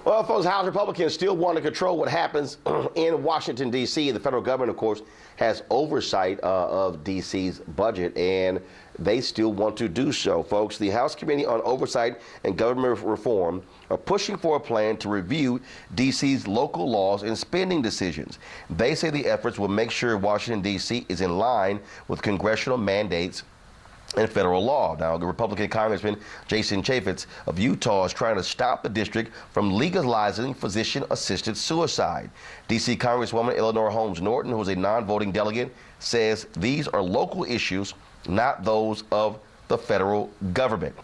Well, folks, House Republicans still want to control what happens in Washington, D.C. The federal government, of course, has oversight of D.C.'s budget, and they still want to do so, folks. The House Committee on Oversight and Government Reform are pushing for a plan to review D.C.'s local laws and spending decisions. They say the efforts will make sure Washington, D.C. is in line with congressional mandates and federal law. Now, the Republican Congressman Jason Chaffetz of Utah is trying to stop the district from legalizing physician-assisted suicide. D.C. Congresswoman Eleanor Holmes Norton, who is a non-voting delegate, says these are local issues, not those of the federal government.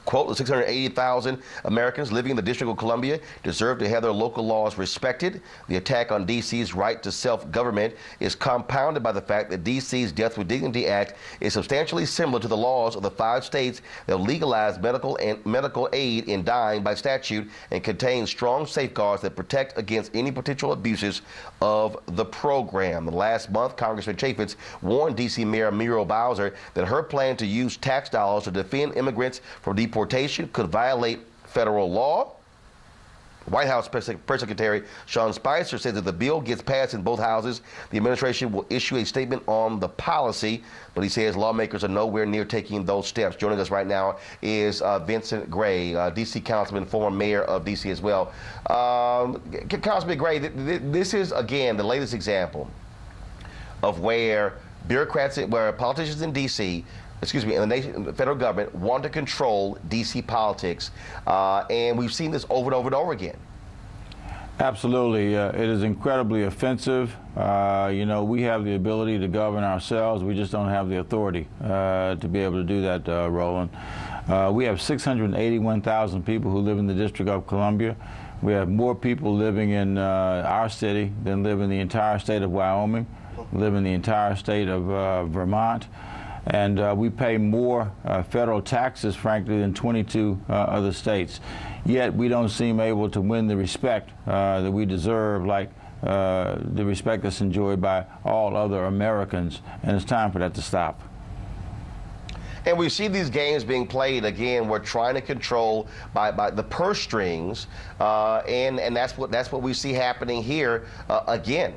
Quote, the 680,000 Americans living in the District of Columbia deserve to have their local laws respected. The attack on D.C.'s right to self-government is compounded by the fact that D.C.'s Death with Dignity Act is substantially similar to the laws of the 5 states that legalize medical aid in dying by statute and contains strong safeguards that protect against any potential abuses of the program. Last month, Congressman Chaffetz warned D.C. Mayor Muriel Bowser that her plan to use tax dollars to defend immigrants from deportation could violate federal law. White House Press Secretary Sean Spicer says if the bill gets passed in both houses, the administration will issue a statement on the policy, but he says lawmakers are nowhere near taking those steps. Joining us right now is Vincent Gray, D.C. Councilman, former mayor of D.C. as well. Councilman Gray, this is, again, the latest example of where politicians in D.C., and the federal government want to control D.C. politics, and we've seen this over and over and over again. Absolutely. It is incredibly offensive. We have the ability to govern ourselves. We just don't have the authority to be able to do that, Roland. We have 681,000 people who live in the District of Columbia. We have more people living in our city than live in the entire state of Wyoming, live in the entire state of Vermont. And we pay more federal taxes, frankly, than 22 other states. Yet we don't seem able to win the respect that we deserve, like the respect that's enjoyed by all other Americans. And it's time for that to stop. And we see these games being played, again, we're trying to control by the purse strings, and that's what we see happening here again.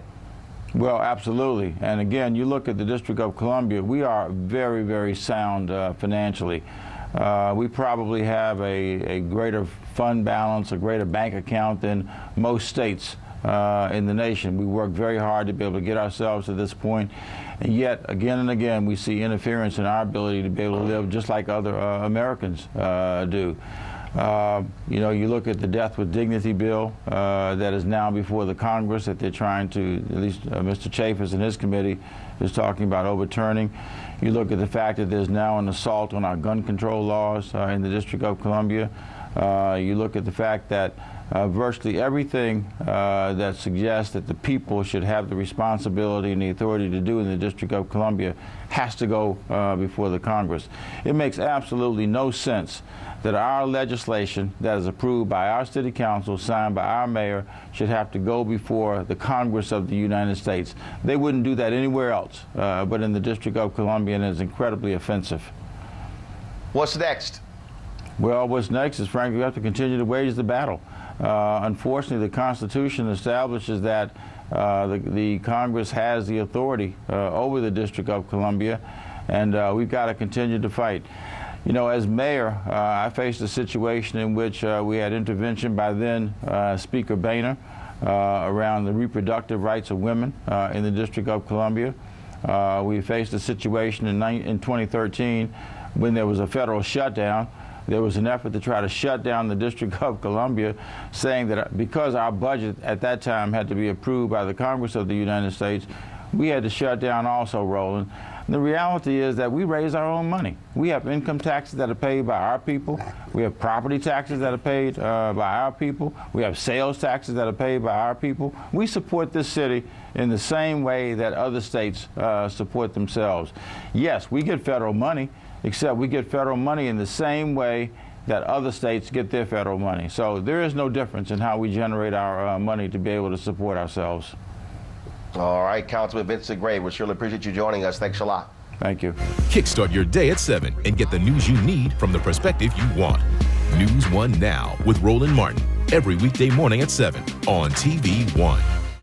Well, absolutely. And again, you look at the District of Columbia, we are very, very sound financially. We probably have a greater fund balance, a greater bank account than most states in the nation. We work very hard to be able to get ourselves to this point. And yet, again and again, we see interference in our ability to be able to live just like other Americans do. You look at the Death with Dignity bill that is now before the Congress that they're trying to, at least Mr. Chaffetz and his committee is talking about overturning. You look at the fact that there's now an assault on our gun control laws in the District of Columbia. You look at the fact that virtually everything that suggests that the people should have the responsibility and the authority to do in the District of Columbia has to go before the Congress. It makes absolutely no sense that our legislation that is approved by our city council, signed by our mayor, should have to go before the Congress of the United States. They wouldn't do that anywhere else, but in the District of Columbia, and it's incredibly offensive. What's next? Well, what's next is, frankly, we have to continue to wage the battle. Unfortunately, the Constitution establishes that the Congress has the authority over the District of Columbia, and we've got to continue to fight. As mayor, I faced a situation in which we had intervention by then Speaker Boehner around the reproductive rights of women in the District of Columbia. We faced a situation in 2013 when there was a federal shutdown. There was an effort to try to shut down the District of Columbia, saying that because our budget at that time had to be approved by the Congress of the United States, we had to shut down also, Roland. The reality is that we raise our own money. We have income taxes that are paid by our people. We have property taxes that are paid by our people. We have sales taxes that are paid by our people. We support this city in the same way that other states support themselves. Yes, we get federal money, except we get federal money in the same way that other states get their federal money. So there is no difference in how we generate our money to be able to support ourselves. All right, Councilman Vincent Gray, we surely appreciate you joining us. Thanks a lot. Thank you. Kickstart your day at 7 and get the news you need from the perspective you want. NewsOne Now with Roland Martin. every weekday morning at 7 on TV 1.